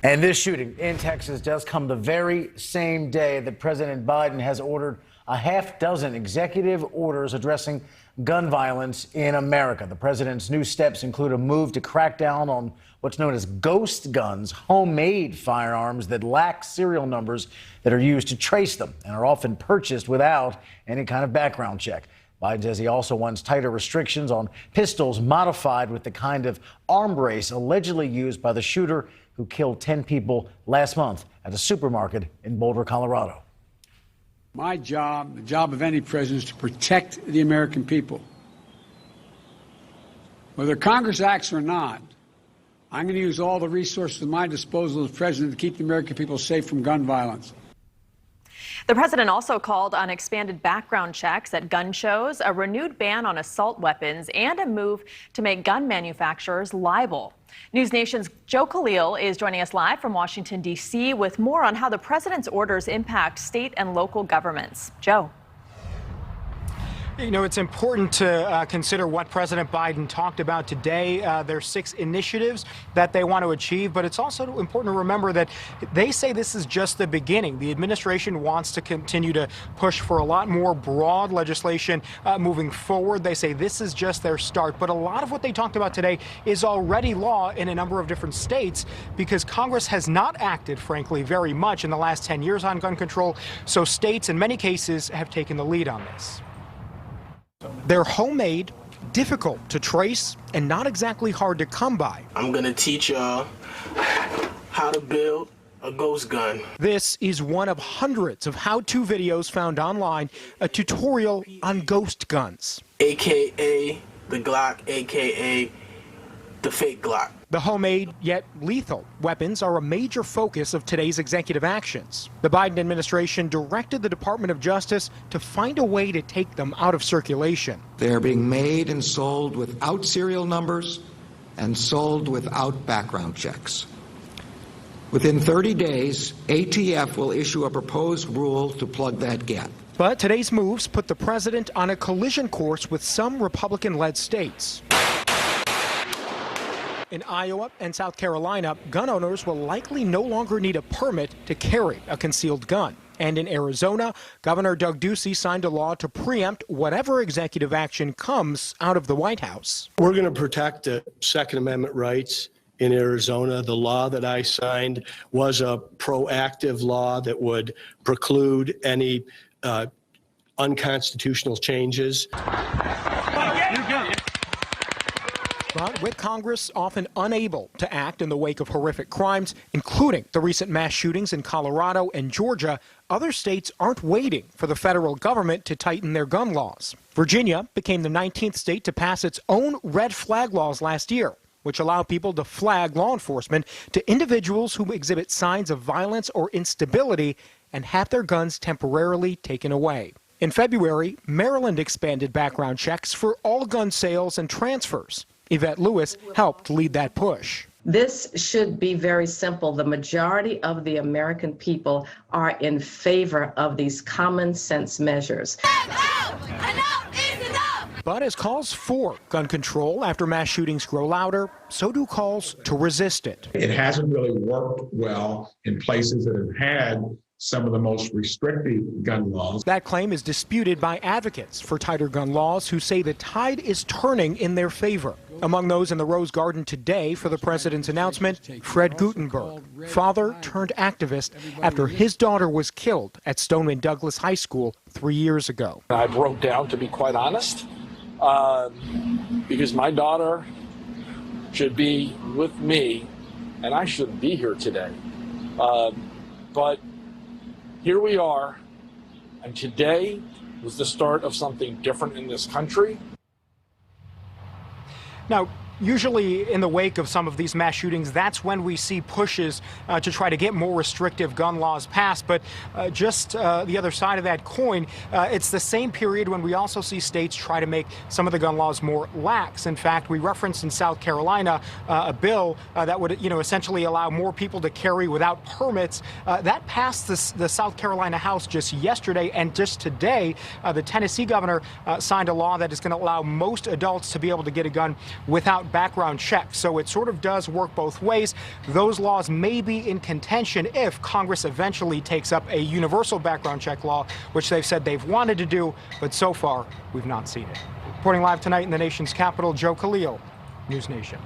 And this shooting in Texas does come the very same day that President Biden has ordered a half dozen executive orders addressing gun violence in America. The president's new steps include a move to crack down on what's known as ghost guns, homemade firearms that lack serial numbers that are used to trace them and are often purchased without any kind of background check. Biden says he also wants tighter restrictions on pistols modified with the kind of arm brace allegedly used by the shooter who killed 10 people last month at a supermarket in Boulder, Colorado. My job, the job of any president, is to protect the American people. Whether Congress acts or not, I'm going to use all the resources at my disposal as president to keep the American people safe from gun violence. The president also called on expanded background checks at gun shows, a renewed ban on assault weapons, and a move to make gun manufacturers liable. NewsNation's Joe Khalil is joining us live from Washington, D.C. with more on how the president's orders impact state and local governments. Joe. You know, it's important to consider what President Biden talked about today. There's 6 initiatives that they want to achieve, but it's also important to remember that they say this is just the beginning. The administration wants to continue to push for a lot more broad legislation moving forward. They say this is just their start, but a lot of what they talked about today is already law in a number of different states because Congress has not acted, frankly, very much in the last 10 years on gun control. So states, in many cases, have taken the lead on this. They're homemade, difficult to trace, and not exactly hard to come by. I'm going to teach y'all how to build a ghost gun. This is one of hundreds of how-to videos found online, a tutorial on ghost guns. AKA the Glock, AKA the fake Glock. The homemade, yet lethal, weapons are a major focus of today's executive actions. The Biden administration directed the Department of Justice to find a way to take them out of circulation. They are being made and sold without serial numbers and sold without background checks. Within 30 days, ATF will issue a proposed rule to plug that gap. But today's moves put the president on a collision course with some Republican-led states. In Iowa and South Carolina, gun owners will likely no longer need a permit to carry a concealed gun. And in Arizona, Governor Doug Ducey signed a law to preempt whatever executive action comes out of the White House. We're going to protect the Second Amendment rights in Arizona. The law that I signed was a proactive law that would preclude any unconstitutional changes. But with Congress often unable to act in the wake of horrific crimes, including the recent mass shootings in Colorado and Georgia, other states aren't waiting for the federal government to tighten their gun laws. Virginia became the 19th state to pass its own red flag laws last year, which allow people to flag law enforcement to individuals who exhibit signs of violence or instability and have their guns temporarily taken away. In February, Maryland expanded background checks for all gun sales and transfers. Yvette Lewis helped lead that push. This should be very simple. The majority of the American people are in favor of these common sense measures. But as calls for gun control after mass shootings grow louder, so do calls to resist it. It hasn't really worked well in places that have had some of the most restrictive gun laws. That claim is disputed by advocates for tighter gun laws who say the tide is turning in their favor. Among those in the Rose Garden today for the president's announcement, Fred Gutenberg, father turned activist after his daughter was killed at Stoneman Douglas High School 3 years ago. I broke down, to be quite honest, because my daughter should be with me and I shouldn't be here today. But here we are, and today was the start of something different in this country. Now, usually in the wake of some of these mass shootings, that's when we see pushes to try to get more restrictive gun laws passed. But just the other side of that coin, it's the same period when we also see states try to make some of the gun laws more lax. In fact, we referenced in South Carolina a bill that would, essentially allow more people to carry without permits. That passed the South Carolina House just yesterday, and just today, the Tennessee governor signed a law that is going to allow most adults to be able to get a gun without background checks. So it sort of does work both ways. Those laws may be in contention if Congress eventually takes up a universal background check law, which they've said they've wanted to do, but so far we've not seen it. Reporting live tonight in the nation's capital, Joe Khalil, News Nation.